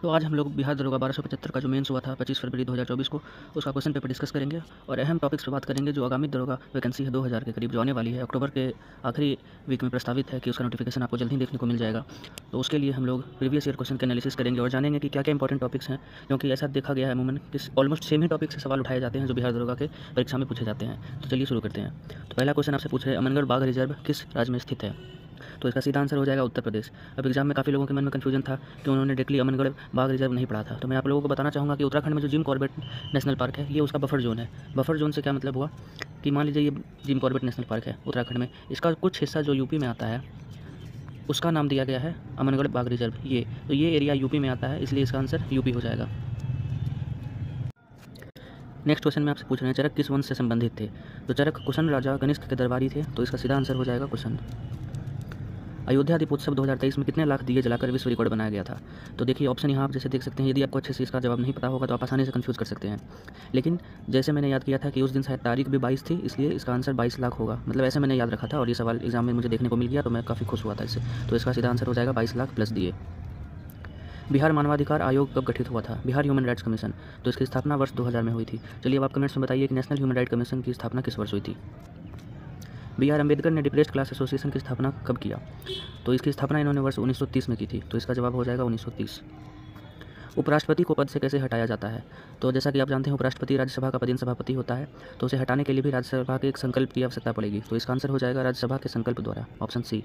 तो आज हम लोग बिहार दरोगा 1275 का जो मेंस हुआ था 25 फरवरी 2024 को, उसका क्वेश्चन पेपर डिस्कस करेंगे और अहम टॉपिक्स पर बात करेंगे। जो आगामी दरोगा वैकेंसी है 2000 के करीब जो आने वाली है, अक्टूबर के आखिरी वीक में प्रस्तावित है कि उसका नोटिफिकेशन आपको जल्द ही देखने को मिल जाएगा। तो उसके लिए हम लोग प्रीवियस ईयर क्वेश्चन के एनालिसिस करेंगे और जानेंगे कि क्या क्या इंपॉर्टेंट टॉपिक्स हैं, क्योंकि ऐसा देखा गया है अमूमन कि ऑलमोस्ट सेम ही टॉपिक से सवाल उठाए जाते हैं जो बिहार दरोगा के परीक्षा में पूछे जाते हैं। तो चलिए शुरू करते हैं। तो पहला क्वेश्चन आपसे पूछ रहे हैं, अमनगढ़ बाघ रिजर्व किस राज्य में स्थित है? तो इसका सीधा आंसर हो जाएगा उत्तर प्रदेश। अब एग्जाम में काफ़ी लोगों के मन में कन्फ्यूजन था कि उन्होंने डायरेक्टली अमनगढ़ बाघ रिजर्व नहीं पढ़ा था। तो मैं आप लोगों को बताना चाहूँगा कि उत्तराखंड में जो जिम कॉर्बेट नेशनल पार्क है, ये उसका बफर जोन है। बफर जोन से क्या मतलब हुआ कि मान लीजिए ये जिम कॉर्बेट नेशनल पार्क है उत्तराखंड में, इसका कुछ हिस्सा जो यूपी में आता है उसका नाम दिया गया है अमनगढ़ बाघ रिजर्व। तो ये एरिया यूपी में आता है, इसलिए इसका आंसर यूपी हो जाएगा। नेक्स्ट क्वेश्चन में आपसे पूछ रहे हैं, चरक किस वंश से संबंधित थे? तो चरक कुशन राजा कनिष्क के दरबारी थे, तो इसका सीधा आंसर हो जाएगा कुशन। अयोध्या दीपोत्सव 2023 में कितने लाख दिए जलाकर विश्व रिकॉर्ड बनाया गया था? तो देखिए ऑप्शन यहाँ आप जैसे देख सकते हैं। यदि आपको अच्छे से इसका जवाब नहीं पता होगा तो आप आसानी से कंफ्यूज कर सकते हैं, लेकिन जैसे मैंने याद किया था कि उस दिन शायद तारीख भी 22 थी, इसलिए इसका आंसर 22 लाख होगा। मतलब ऐसे मैंने याद रखा था और ये सवाल एग्जाम में मुझे देखने को मिल गया, तो मैं काफ़ी खुश हुआ था इससे। तो इसका सीधा आंसर हो जाएगा 22 लाख प्लस दिए। बिहार मानवाधिकार आयोग कब गठित हुआ था? Bihar human rights commission. तो इसकी स्थापना वर्ष 2000 में हुई थी। चलिए अब आप कमेंट्स में बताइए कि नेशनल ह्यूमन राइट्स कमीशन की स्थापना किस वर्ष हुई थी? बी आर अम्बेडकर ने डिप्रेस्ड क्लास एसोसिएशन की स्थापना कब किया? तो इसकी स्थापना इन्होंने वर्ष 1930 में की थी। तो इसका जवाब हो जाएगा 1930। उपराष्ट्रपति को पद से कैसे हटाया जाता है? तो जैसा कि आप जानते हैं उपराष्ट्रपति राज्यसभा का पदेन सभापति होता है, तो उसे हटाने के लिए भी राज्यसभा के एक संकल्प की आवश्यकता पड़ेगी। तो इसका आंसर हो जाएगा राज्यसभा के संकल्प द्वारा, ऑप्शन सी।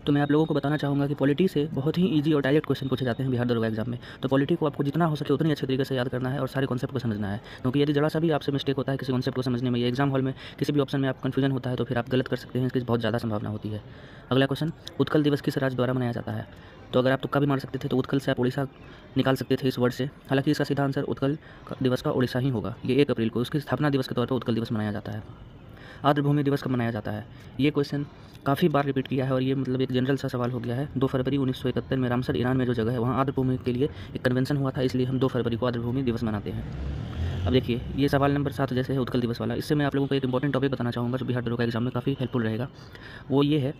तो मैं आप लोगों को बताना चाहूँगा कि पॉलिटी से बहुत ही इजी और डायरेक्ट क्वेश्चन पूछे जाते हैं बिहार दरोगा एग्जाम में। तो पॉलिटी को आपको जितना हो सके उतनी अच्छे तरीके से याद करना है और सारे कॉन्सेप्ट को समझना है, क्योंकि यदि जरा सा भी आपसे मिस्टेक होता है किसी कॉन्सेप्ट को समझने में या एग्जाम हॉल में किसी भी ऑप्शन में आप कन्फ्यूजन होता है तो फिर आप गलत कर सकते हैं, इसकी बहुत ज़्यादा संभावना होती है। अगला क्वेश्चन, उत्कल दिवस किस राज्य द्वारा मनाया जाता है? तो अगर आप तुक्का भी मार सकते थे तो उत्कल से आप उड़ीसा निकाल सकते थे इस वर्ड से। हालांकि इसका सीधा आंसर उत्कल दिवस का उड़ीसा ही होगा। ये 1 अप्रैल को उसकी स्थापना दिवस के तौर पर उत्कल दिवस मनाया जाता है। आर्द्रभूमि दिवस कब मनाया जाता है? ये क्वेश्चन काफ़ी बार रिपीट किया है और ये मतलब एक जनरल सा सवाल हो गया है। 2 फरवरी 1971 में रामसर ईरान में जो जगह है वहाँ आर्द्रभूमि के लिए एक कन्वेंशन हुआ था, इसलिए हम 2 फरवरी को आर्द्रभूमि दिवस मनाते हैं। अब देखिए ये सवाल नंबर 7 जैसे है उत्कल दिवस वाला, इससे मैं आप लोगों को एक इंपॉर्टेंट टॉपिक बताना चाहूँगा जो बिहार दरोगा एग्जाम में काफ़ी हेल्पफुल रहेगा। वो ये है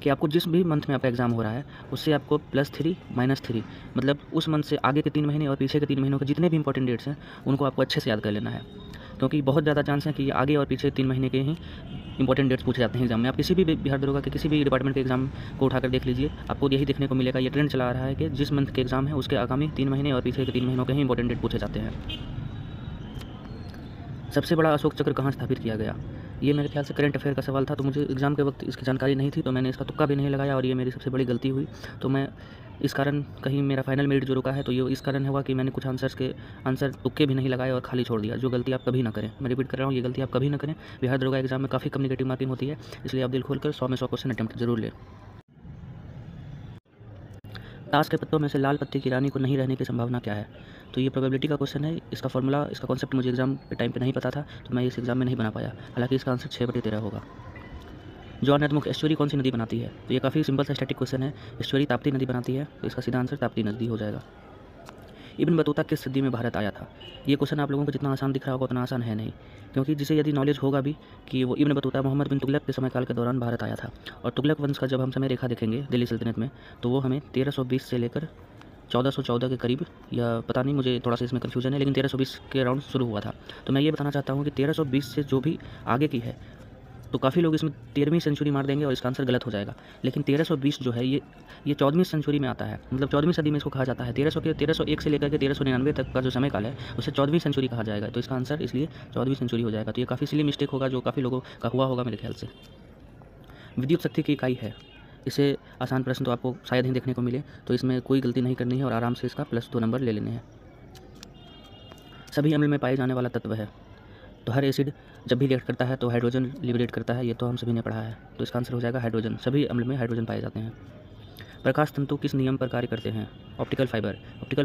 कि आपको जिस भी मंथ में आपका एग्जाम हो रहा है उससे आपको +3 -3 मतलब उस मंथ से आगे के 3 महीने और पीछे के 3 महीनों के जितने भी इंपॉर्टेंट डेट्स हैं उनको आपको अच्छे से याद कर लेना है, क्योंकि बहुत ज़्यादा चांस है कि ये आगे और पीछे 3 महीने के ही इंपॉर्टेंट डेट्स पूछे जाते हैं एग्जाम में। आप किसी भी बिहार दरोगा के किसी भी डिपार्टमेंट के एग्जाम को उठाकर देख लीजिए, आपको यही देखने को मिलेगा। ये ट्रेंड चला आ रहा है कि जिस मंथ के एग्जाम है उसके आगामी 3 महीने और पीछे के 3 महीनों के ही इंपॉर्टेंट डेट पूछे जाते हैं। सबसे बड़ा अशोक चक्र कहाँ स्थापित किया गया? ये मेरे ख्याल से करंट अफेयर का सवाल था, तो मुझे एग्जाम के वक्त इसकी जानकारी नहीं थी, तो मैंने इसका तुक्का भी नहीं लगाया और ये मेरी सबसे बड़ी गलती हुई। तो मैं इस कारण कहीं मेरा फाइनल मेरिट जो रुका है तो ये इस कारण हुआ कि मैंने कुछ आंसर तुक्के भी नहीं लगाए और खाली छोड़ दिया, जो गलती आप कभी ना करें। मैं रिपीट कर रहा हूँ, ये गलती आप कभी ना करें। बिहार दरोगा एग्जाम में काफ़ी कम नेगेटिव मार्किंग होती है, इसलिए आप दिल खोलकर 100 में 100 क्वेश्चन अटैम्प्ट जरूर लें। ताश के पत्तों में से लाल पत्ते की रानी को नहीं रहने की संभावना क्या है? तो ये प्रोबेबिलिटी का क्वेश्चन है। इसका फॉर्मूला, इसका कॉन्सेप्ट मुझे एग्जाम के टाइम पे नहीं पता था, तो मैं इस एग्जाम में नहीं बना पाया। हालांकि इसका आंसर 6/13 होगा। जौन नदमुख एस्चुअरी कौन सी नदी बनाती है? तो ये काफ़ी सिंपल सा स्टैटिक क्वेश्चन है। एस्चुअरी ताप्ती नदी बनाती है, तो इसका सीधा आंसर ताप्ती नदी हो जाएगा। इब्न बतूता किस सदी में भारत आया था? ये क्वेश्चन आप लोगों को जितना आसान दिख रहा होगा उतना आसान है नहीं, क्योंकि जिसे यदि नॉलेज होगा भी कि वो इब्न बतूता मोहम्मद बिन तुगलक के समय काल के दौरान भारत आया था। और तुगलक वंश का जब हम समय रेखा देखेंगे दिल्ली सल्तनत में, तो वो हमें 1320 से लेकर 1414 के करीब, या पता नहीं, मुझे थोड़ा सा इसमें कन्फ्यूजन है, लेकिन 1320 के अराउंड शुरू हुआ था। तो मैं ये बताना चाहता हूँ कि 1320 से जो भी आगे की है, तो काफ़ी लोग इसमें 13वीं सेंचुरी मार देंगे और इसका आंसर गलत हो जाएगा। लेकिन 1320 जो है ये 14वीं सेंचुरी में आता है, मतलब 14वीं सदी में इसको कहा जाता है। 1301 से लेकर के 1399 तक का जो समय काल है उसे 14वीं सेंचुरी कहा जाएगा, तो इसका आंसर इसलिए 14वीं सेंचुरी हो जाएगा। तो ये काफ़ी सिली मिस्टेक होगा जो काफ़ी लोगों का हुआ होगा मेरे ख्याल से। विद्युत शक्ति की इकाई है, इसे आसान प्रश्न तो आपको शायद ही देखने को मिले, तो इसमें कोई गलती नहीं करनी है और आराम से इसका +2 नंबर ले लेने हैं। सभी अम्ल में पाए जाने वाला तत्व है? तो हर एसिड जब भी रिएक्ट करता है तो हाइड्रोजन लिबरेट करता है, ये तो हम सभी ने पढ़ा है, तो इसका आंसर हो जाएगा हाइड्रोजन। सभी अम्ल में हाइड्रोजन पाए जाते हैं। प्रकाश तंतु किस नियम पर कार्य करते हैं? Optical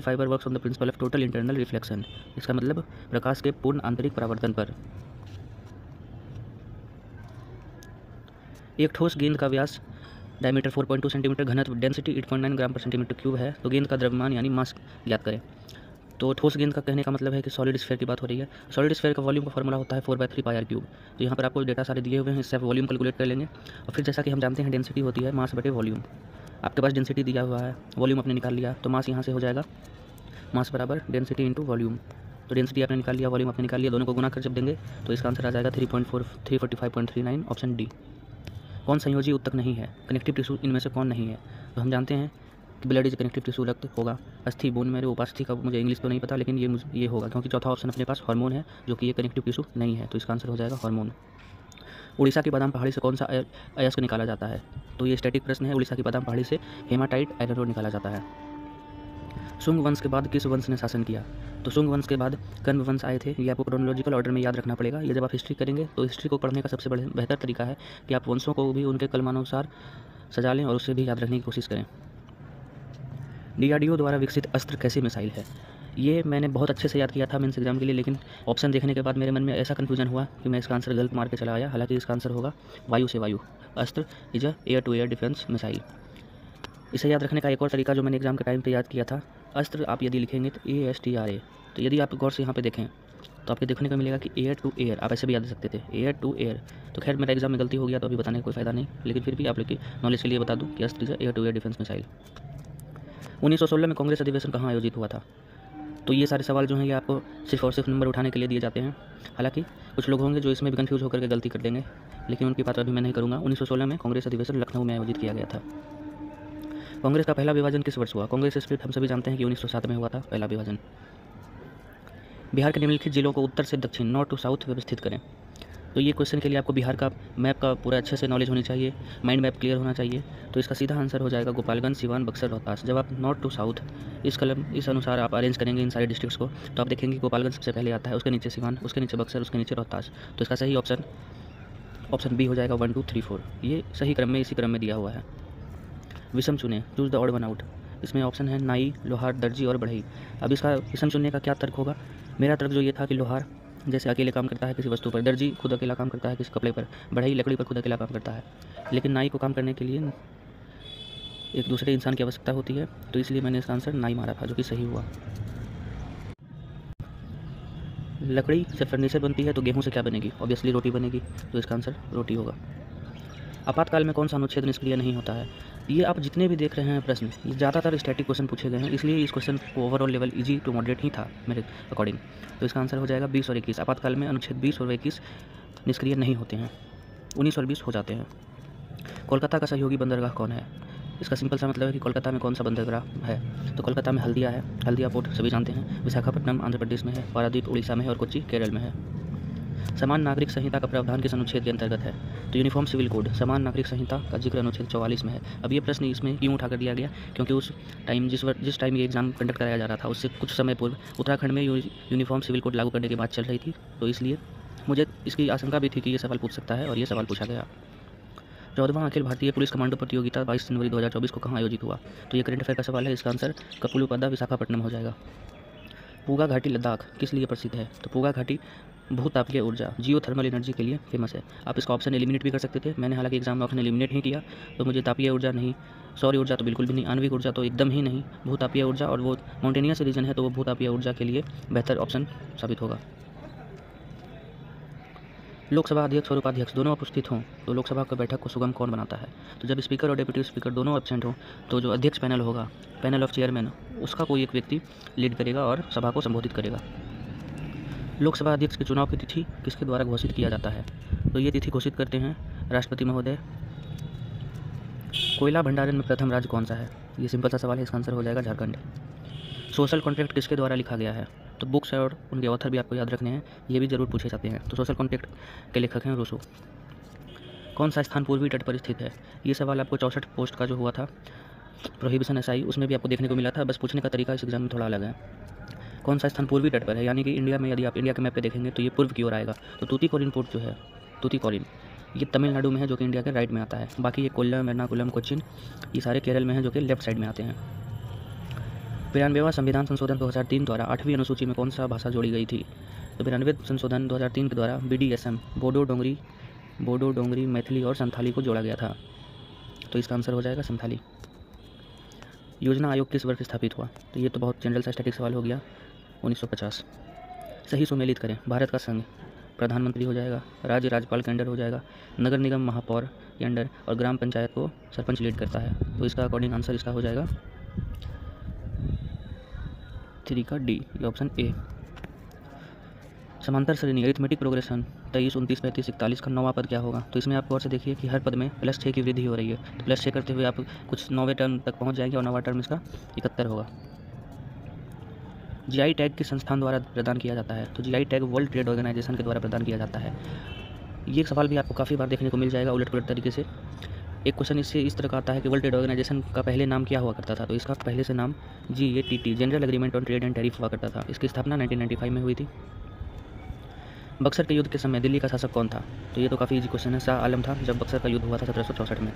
fibre works on the principle of total internal reflection. इसका मतलब प्रकाश के पूर्ण आंतरिक परावर्तन पर। एक ठोस गेंद का व्यास डायमीटर 4.2 सेंटीमीटर, घनत्व डेंसिटी 8.9 ग्राम पर सेंटीमीटर क्यूब है, तो गेंद का द्रव्यमान यानी मास ज्ञात करें। तो ठोस गेंद का कहने का मतलब है कि सॉलिड स्फीयर की बात हो रही है। सॉलिड स्फीयर का वॉल्यूम का फॉर्मूला होता है 4/3 πr क्यूब। तो यहाँ पर आपको डेटा सारे दिए हुए हैं, इससे आप वॉल्यूम कैलकुलेट कर लेंगे। और फिर जैसा कि हम जानते हैं डेंसिटी होती है मास बटे वॉल्यूम। आपके पास डेंसिटी दिया हुआ है, वॉल्यूम आपने निकाल लिया, तो मास यहाँ से हो जाएगा मास बराबर डेंसिटी इंटू वॉल्यूम। तो डेंसिटी आपने निकाल लिया, वॉल्यूम आपने निकाल लिया, दोनों को गुना कर जब देंगे तो इसका आंसर आ जाएगा 345.39 ऑप्शन डी। कौन संयोजी उत्तक नहीं है? कनेक्टिव टिश्यू इनमें से कौन नहीं है? तो हम जानते हैं कि ब्लड इज कनेक्टिव टिश्यू, रक्त होगा। अस्थि, बोन मैरो, उपास्थि का मुझे इंग्लिश तो नहीं पता, लेकिन ये होगा क्योंकि चौथा ऑप्शन अपने पास हार्मोन है जो कि ये कनेक्टिव टिश्यू नहीं है, तो इसका आंसर हो जाएगा हार्मोन। उड़ीसा की बादाम पहाड़ी से कौन सा अयस्क निकाला जाता है? तो ये स्टैटिक प्रश्न है। उड़ीसा की बादाम पहाड़ी से हेमाटाइट आयरन ओर निकाला जाता है। शुंग वंश के बाद किस वंश ने शासन किया? तो शुंग वंश के बाद कण्व वंश आए थे। ये आपको क्रोनोलॉजिकल ऑर्डर में याद रखना पड़ेगा। ये जब आप हिस्ट्री करेंगे तो हिस्ट्री को पढ़ने का सबसे बेहतर तरीका है कि आप वंशों को भी उनके कलमानुसार सजा लें और उससे भी याद रखने की कोशिश करें। DRDO द्वारा विकसित अस्त्र कैसी मिसाइल है? ये मैंने बहुत अच्छे से याद किया था मेंस एग्जाम के लिए, लेकिन ऑप्शन देखने के बाद मेरे मन में ऐसा कन्फ्यूजन हुआ कि मैं इसका आंसर गलत मार के चला आया। हालांकि इसका आंसर होगा वायु से वायु अस्त्र is a air to air defence missile. इसे याद रखने का एक और तरीका जो मैंने एग्जाम के टाइम पे याद किया था, अस्त्र आप यदि लिखेंगे तो ASTRA, तो यदि आप गौर से यहाँ पे देखें तो आपको देखने को मिलेगा कि एयर टू एयर, आप ऐसे भी याद रख सकते थे एयर टू एयर। तो खैर मेरा एग्जाम में गलती हो गया तो अभी बताने का कोई फ़ायदा नहीं, लेकिन फिर भी आप लोग की नॉलेज के लिए बता दूँ कि Astra is air to air defence missile. 1916 में कांग्रेस अधिवेशन कहाँ आयोजित हुआ था? तो ये सारे सवाल जो हैं ये आपको सिर्फ और सिर्फ नंबर उठाने के लिए दिए जाते हैं। हालांकि कुछ लोग होंगे जो इसमें भी कन्फ्यूज होकर के गलती कर देंगे, लेकिन उनकी बात अभी मैं नहीं करूँगा। 1916 में कांग्रेस अधिवेशन लखनऊ में आयोजित किया गया था। कांग्रेस का पहला विभाजन किस वर्ष हुआ? कांग्रेस स्प्लिट हम सभी जानते हैं कि 1907 में हुआ था पहला विभाजन। बिहार के निम्नलिखित जिलों को उत्तर से दक्षिण, नॉर्थ टू साउथ व्यवस्थित करें। तो ये क्वेश्चन के लिए आपको बिहार का मैप का पूरा अच्छे से नॉलेज होनी चाहिए, माइंड मैप क्लियर होना चाहिए। तो इसका सीधा आंसर हो जाएगा गोपालगंज, सिवान, बक्सर, रोहतास। जब आप नॉर्थ टू साउथ इस अनुसार आप अरेंज करेंगे इन सारे डिस्ट्रिक्ट्स को, तो आप देखेंगे गोपालगंज सबसे पहले आता है, उसके नीचे सिवान, उसके नीचे बक्सर, उसके नीचे रोहतास। तो इसका सही ऑप्शन बी हो जाएगा 1 2 3 4। ये सही क्रम में इसी क्रम में दिया हुआ है। विषम चुने, choose the odd one out. इसमें ऑप्शन है नाई, लोहार, दर्जी और बढ़ई। अब इसका विषम चुनने का क्या तर्क होगा? मेरा तर्क जो ये था कि लोहार जैसे अकेले काम करता है किसी वस्तु पर, दर्जी खुद अकेला काम करता है किसी कपड़े पर, बढ़ई लकड़ी पर खुद अकेला काम करता है, लेकिन नाई को काम करने के लिए एक दूसरे इंसान की आवश्यकता होती है, तो इसलिए मैंने इसका आंसर नाई मारा था, जो कि सही हुआ। लकड़ी से फर्नीचर बनती है तो गेहूं से क्या बनेगी? ऑब्वियसली रोटी बनेगी, तो इसका आंसर रोटी होगा। आपातकाल में कौन सा अनुच्छेद निष्क्रिय नहीं होता है? ये आप जितने भी देख रहे हैं प्रश्न, ये ज़्यादातर स्टैटिक क्वेश्चन पूछे गए हैं, इसलिए इस क्वेश्चन को overall level easy to moderate ही था मेरे अकॉर्डिंग। तो इसका आंसर हो जाएगा 20 और 21। आपातकाल में अनुच्छेद 20 और 21 निष्क्रिय नहीं होते हैं, 19 और 20 हो जाते हैं। कोलकाता का सहयोगी बंदरगाह कौन है? इसका सिंपल सा मतलब है कि कोलकाता में कौन सा बंदरगाह है। तो कोलकाता में हल्दिया है, हल्दिया पोर्ट सभी जानते हैं। विशाखापट्टनम आंध्र प्रदेश में है, पारादीप उड़ीसा में है और कोच्चि केरल में है। समान नागरिक संहिता का प्रावधान किस अनुच्छेद के अंतर्गत है? तो यूनिफॉर्म सिविल कोड समान नागरिक संहिता का जिक्र अनुच्छेद 44 में है। अब ये प्रश्न इसमें क्यों उठाकर दिया गया? क्योंकि उस टाइम जिस टाइम ये एग्जाम कंडक्ट कराया जा रहा था उससे कुछ समय पूर्व उत्तराखंड में यूनिफॉर्म सिविल कोड लागू करने की बात चल रही थी, तो इसलिए मुझे इसकी आशंका भी थी कि ये सवाल पूछ सकता है और ये सवाल पूछा गया। 14वां अखिल भारतीय पुलिस कमांडो प्रतियोगिता 22 जनवरी 2024 को कहाँ आयोजित हुआ? तो ये करंट अफेयर का सवाल है। इसका आंसर कपुलुपादा विशाखापट्टनम हो जाएगा। पूगा घाटी लद्दाख किस लिए प्रसिद्ध है? तो पूगा घाटी भूतापीय ऊर्जा जियोथर्मल एनर्जी के लिए फेमस है। आप इसका ऑप्शन एलिमिनेट भी कर सकते थे, मैंने हालांकि एग्जाम में ऑप्शन एलिमिनेट नहीं किया, तो मुझे तापीय ऊर्जा नहीं, सौर ऊर्जा तो बिल्कुल भी नहीं, आणविक ऊर्जा तो एकदम ही नहीं, भूतापीय ऊर्जा, और वो माउंटेनियस रीजन है तो वो भूतापीय ऊर्जा के लिए बेहतर ऑप्शन साबित होगा। लोकसभा अध्यक्ष और उपाध्यक्ष दोनों उपस्थित हों तो लोकसभा की बैठक को सुगम कौन बनाता है? तो जब स्पीकर और डिप्टी स्पीकर दोनों एब्सेंट हों तो जो अध्यक्ष पैनल होगा, पैनल ऑफ चेयरमैन, उसका कोई एक व्यक्ति लीड करेगा और सभा को संबोधित करेगा। लोकसभा अध्यक्ष के चुनाव की तिथि किसके द्वारा घोषित किया जाता है? तो ये तिथि घोषित करते हैं राष्ट्रपति महोदय। कोयला भंडारण में प्रथम राज्य कौन सा है? ये सिंपल सा सवाल है, इसका आंसर हो जाएगा झारखंड। सोशल कॉन्ट्रैक्ट किसके द्वारा लिखा गया है? तो बुक्स और उनके ऑथर भी आपको याद रखने हैं, ये भी जरूर पूछे जाते हैं। तो सोशल कॉन्ट्रैक्ट के लेखक हैं रूसो। कौन सा स्थान पूर्वी तट पर स्थित है? ये सवाल आपको 64 पोस्ट का जो हुआ था प्रोहिबिशन एसआई, उसमें भी आपको देखने को मिला था, बस पूछने का तरीका इस एग्जाम में थोड़ा अलग है। कौन सा स्थान पूर्वी तट पर है? यानी कि इंडिया में यदि आप इंडिया के मैप पे देखेंगे तो ये पूर्व की ओर आएगा। तो तूतीकोरिन पोर्ट जो है, तूतीकोरिन, ये तमिलनाडु में है जो कि इंडिया के राइट में आता है। बाकी ये कोल्लम, एर्नाकुलम, कोच्चिन, ये सारे केरल में हैं जो कि लेफ्ट साइड में आते हैं। 92वां संविधान संशोधन 2003 द्वारा 8वीं अनुसूची में कौन सा भाषा जोड़ी गई थी? तो 92वें संशोधन 2003 के द्वारा BDSM, बोडो डोंगरी, मैथिली और संथाली को जोड़ा गया था। तो इसका आंसर हो जाएगा संथाली। योजना आयोग किस वर्ष स्थापित हुआ? तो ये तो बहुत जनरल सा स्टैटिक सवाल हो गया, 1950। सही सुमेलित करें। भारत का संघ प्रधानमंत्री हो जाएगा, राज्य राज्यपाल के अंडर हो जाएगा, नगर निगम महापौर के अंडर, और ग्राम पंचायत को सरपंच लीड करता है। तो इसका अकॉर्डिंग आंसर इसका हो जाएगा 3 का डी, ये ऑप्शन ए। समांतर श्रेणी अरिथमेटिक प्रोग्रेशन 23, 29, 35, 41 का 9वां पद क्या होगा? तो इसमें आप गौर से देखिए कि हर पद में +6 की वृद्धि हो रही है। तो +6 करते हुए आप कुछ 9वें टर्म तक पहुंच जाएंगे और 9वां टर्म इसका 71 होगा। जीआई टैग किस संस्थान द्वारा प्रदान किया जाता है? तो GI tag World Trade Organization के द्वारा प्रदान किया जाता है। ये सवाल भी आपको काफ़ी बार देखने को मिल जाएगा उलट पुलट तरीके से। एक क्वेश्चन इससे इस तरह का आता है कि वर्ल्ड ट्रेड ऑर्गेनाइजेशन का पहले नाम क्या हुआ करता था? तो इसका पहले से नाम GATT, general agreement on trade and tariff हुआ करता था। इसकी स्थापना 1995 में हुई थी। बक्सर के युद्ध के समय दिल्ली का शासक कौन था? तो ये तो काफ़ी इजी क्वेश्चन है, शाह आलम था जब बक्सर का युद्ध हुआ था 1764 में।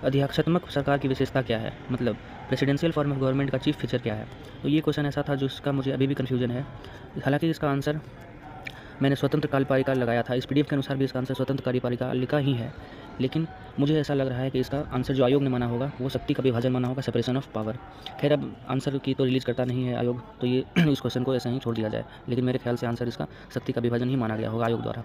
अध्यक्षात्मक सरकार की विशेषता क्या है? मतलब प्रेसिडेंशियल फॉर्म ऑफ गवर्नमेंट का चीफ फीचर क्या है? तो ये क्वेश्चन ऐसा था जिसका मुझे अभी भी कन्फ्यूजन है। हालांकि इसका आंसर मैंने स्वतंत्र कार्यपालिका लगाया था, इस PDF के अनुसार भी इसका आंसर स्वतंत्र कार्यपालिका लिखा ही है, लेकिन मुझे ऐसा लग रहा है कि इसका आंसर जो आयोग ने माना होगा वो शक्ति का विभाजन माना होगा, सेपरेशन ऑफ पावर। खैर अब आंसर की तो रिलीज़ करता नहीं है आयोग, तो ये इस क्वेश्चन को ऐसे ही छोड़ दिया जाए, लेकिन मेरे ख्याल से आंसर इसका शक्ति का विभाजन ही माना गया होगा आयोग द्वारा।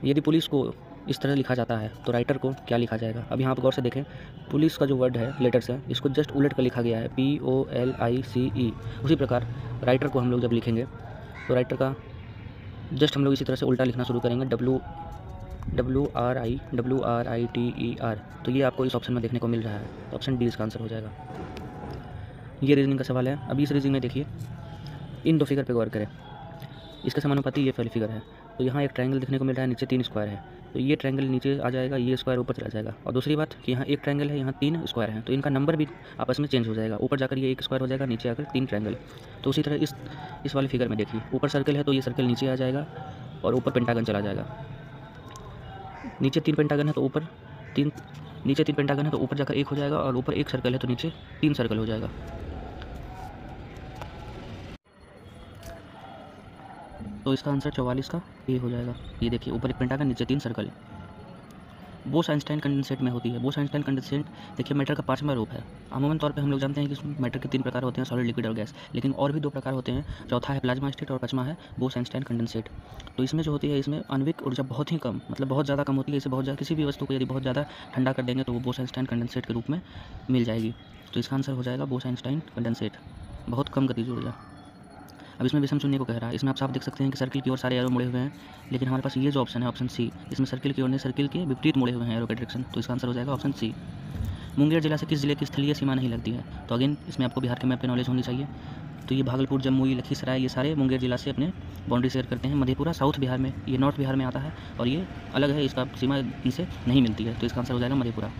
यदि पुलिस को इस तरह लिखा जाता है तो राइटर को क्या लिखा जाएगा? अब यहाँ पर गौर से देखें, पुलिस का जो वर्ड है, लेटर्स है, इसको जस्ट उलट कर लिखा गया है, POLICE। उसी प्रकार राइटर को हम लोग जब लिखेंगे तो राइटर का जस्ट हम लोग इसी तरह से उल्टा लिखना शुरू करेंगे, WRITER। तो ये आपको इस ऑप्शन में देखने को मिल रहा है, तो ऑप्शन डी इसका आंसर हो जाएगा। ये रीजनिंग का सवाल है। अभी इस रीजनिंग में देखिए, इन 2 फिगर पे गौर करें, इसके समानुपाती ये पहली फिगर है। तो यहाँ एक ट्रायंगल देखने को मिल रहा है, नीचे 3 स्क्वायर है, तो ये ट्रायंगल नीचे आ जाएगा, ये स्क्वायर ऊपर चला जाएगा। और दूसरी बात कि यहाँ एक ट्रायंगल है, यहाँ 3 स्क्वायर हैं, तो इनका नंबर भी आपस में चेंज हो जाएगा, ऊपर जाकर ये 1 स्क्वायर हो जाएगा, नीचे आकर 3 ट्रायंगल। तो उसी तरह इस वाली फिगर में देखिए, ऊपर सर्कल है तो ये सर्कल नीचे आ जाएगा और ऊपर पेंटागन चला जाएगा। नीचे 3 पेंटागन है तो ऊपर 3, नीचे 3 पेंटागन है तो ऊपर जाकर 1 हो जाएगा, और ऊपर 1 सर्कल है तो नीचे 3 सर्कल हो जाएगा। तो इसका आंसर 44 का ए हो जाएगा। ये देखिए, ऊपर 1 पेंटागन, नीचे 3 सर्कल। बोस-आइंस्टाइन कंडेंसेट में होती है। बोस-आइंस्टाइन कंडेंसेट देखिए मैटर का 5वां रूप है। अमूमन तौर पे हम लोग जानते हैं कि इसमें मैटर के 3 प्रकार होते हैं, सॉलिड, लिक्विड और गैस, लेकिन और भी 2 प्रकार होते हैं। चौथा है प्लाज्मा स्टेट और 5वां है बोस-आइंस्टाइन कंडेंसेट। तो इसमें जो होती है, इसमें आणविक ऊर्जा बहुत ही कम, मतलब बहुत ज़्यादा कम होती है। इसे बहुत ज़्यादा, किसी भी वस्तु को यदि बहुत ज़्यादा ठंडा कर देंगे तो वो बोस-आइंस्टाइन कंडेंसेट के रूप में मिल जाएगी। तो इसका आंसर हो जाएगा बोस-आइंस्टाइन कंडेंसेट, बहुत कम गतिज ऊर्जा। अब इसमें विषम चुनने को कह रहा है। इसमें आप साफ देख सकते हैं कि सर्किल की ओर सारे एरो मुड़े हुए हैं, लेकिन हमारे पास ये जो ऑप्शन है, ऑप्शन सी, इसमें सर्किल की ओर ने सर्किल के विपरीत मुड़े हुए हैं एरो के डायरेक्शन। तो इसका आंसर हो जाएगा ऑप्शन सी। मुंगेर जिला से किस जिले की स्थलीय सीमा नहीं लगती है? तो अगेन इसमें आपको बिहार के मैप की नॉलेज होनी चाहिए। तो ये भागलपुर, जमुई, लखीसराय, ये सारे मुंगेर जिला से अपने बाउंड्री शेयर करते हैं। मधेपुरा साउथ बिहार में, ये नॉर्थ बिहार में आता है, और ये अलग है, इसका सीमा इनसे नहीं मिलती है। तो इसका आंसर हो जाएगा मधेपुरा।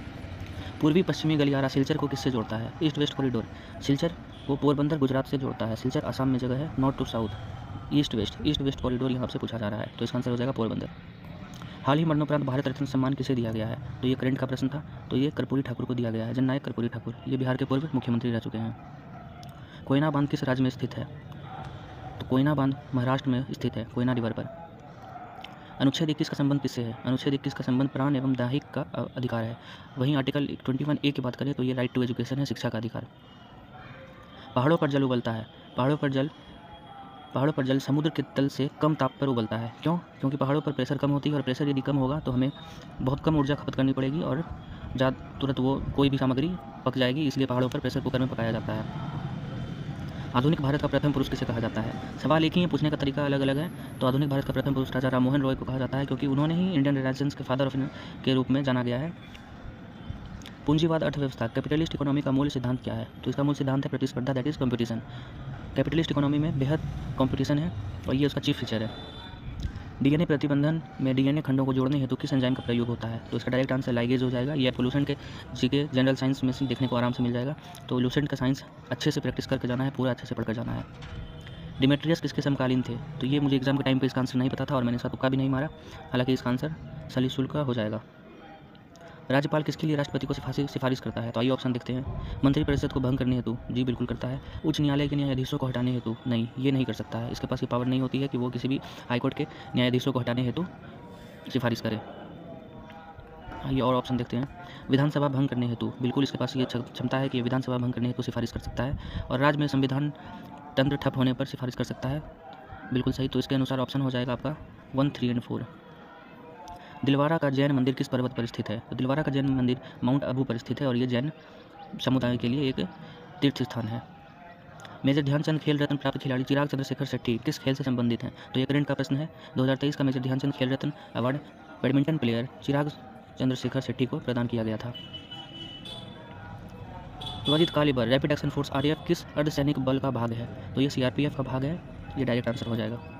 पूर्वी पश्चिमी गलियारा सिलचर को किससे जोड़ता है? East west corridor. सिलचर वो पोरबंदर गुजरात से जोड़ता है। सिलचर असम में जगह है, north to south, east west corridor यहाँ से पूछा जा रहा है। तो इसका आंसर हो जाएगा पोरबंदर। हाल ही मरणोपरांत भारत रत्न सम्मान किसे दिया गया है? तो ये करंट का प्रश्न था, तो ये कर्पूरी ठाकुर को दिया गया है, जननायक कर्पूरी ठाकुर। ये बिहार के पूर्व मुख्यमंत्री रह चुके हैं। कोयना बांध किस राज्य में स्थित है? तो कोयना बांध महाराष्ट्र में स्थित है, कोयना रिवर पर। अनुच्छेद 21 का संबंध किससे है? अनुच्छेद 21 का संबंध प्राण एवं दाहिक का अधिकार है। वहीं आर्टिकल 21A की बात करें तो ये राइट टू एजुकेशन है, शिक्षा का अधिकार। पहाड़ों पर जल उबलता है। पहाड़ों पर जल समुद्र के तल से कम ताप पर उबलता है। क्यों? क्योंकि पहाड़ों पर प्रेशर कम होती है, और प्रेशर यदि कम होगा तो हमें बहुत कम ऊर्जा खपत करनी पड़ेगी, और तुरंत वो कोई भी सामग्री पक जाएगी, इसलिए पहाड़ों पर प्रेशर कुकर में पकाया जाता है। आधुनिक भारत का प्रथम पुरुष किसे कहा जाता है? सवाल एक ही है, पूछने का तरीका अलग अलग है। तो आधुनिक भारत का प्रथम पुरुष राजा राम मोहन रॉय को कहा जाता है, क्योंकि उन्होंने ही इंडियन रिनेसेंस के फादर ऑफ के रूप में जाना गया है। पूंजीवाद अर्थव्यवस्था, कैपिटलिस्ट इकोनॉमी का मूल सिद्धांत क्या है? तो इसका मूल सिद्धांत है प्रतिस्पर्धा, that is competition. Capitalist economy में बेहद कंपटीशन है, और ये उसका चीफ फीचर है। डीएनए प्रतिबंधन में डीएनए खंडों को जोड़ने हेतु किस एंजाइम का प्रयोग होता है? तो इसका डायरेक्ट आंसर लाइगेज हो जाएगा। ये लूसेंट के जीके जनरल साइंस में से देखने को आराम से मिल जाएगा। तो लूसेंट का साइंस अच्छे से प्रैक्टिस करके जाना है, पूरा अच्छे से पढ़कर जाना है। डिमेट्रियस किसके समकालीन थे? तो ये मुझे एग्जाम के टाइम पे इसका आंसर नहीं पता था, और मैंने इसका तुक्का भी नहीं मारा। हालांकि इसका आंसर सलीसुल का हो जाएगा। राज्यपाल किसके लिए राष्ट्रपति को सिफारिश करता है? तो आइए ऑप्शन देखते हैं। मंत्रिपरिषद को भंग करने हेतु, जी बिल्कुल करता है। उच्च न्यायालय के न्यायाधीशों को हटाने हेतु, नहीं, ये नहीं कर सकता है। इसके पास ये पावर नहीं होती है कि वो किसी भी हाईकोर्ट के न्यायाधीशों को हटाने हेतु सिफारिश करे। आइए और ऑप्शन देखते हैं। विधानसभा भंग करने हेतु, बिल्कुल इसके पास ये क्षमता है कि विधानसभा भंग करने हेतु सिफारिश कर सकता है। और राज्य में संविधान तंत्र ठप होने पर सिफारिश कर सकता है। बिल्कुल सही। तो इसके अनुसार ऑप्शन हो जाएगा आपका 1, 3 एंड 4। दिलवारा का जैन मंदिर किस पर्वत पर स्थित है? तो दिलवारा का जैन मंदिर माउंट अबू पर स्थित है और ये जैन समुदाय के लिए एक तीर्थ स्थान है। मेजर ध्यानचंद खेल रत्न प्राप्त खिलाड़ी चिराग चंद्रशेखर शेट्टी किस खेल से संबंधित हैं? तो ये करंट का प्रश्न है। 2023 का मेजर ध्यानचंद खेल रत्न अवार्ड बैडमिंटन प्लेयर चिराग चंद्रशेखर शेट्टी को प्रदान किया गया था। विवादित कालीबर रैपिड एक्शन फोर्स RAF किस अर्धसैनिक बल का भाग है? तो ये CRPF का भाग है। ये डायरेक्ट आंसर हो जाएगा।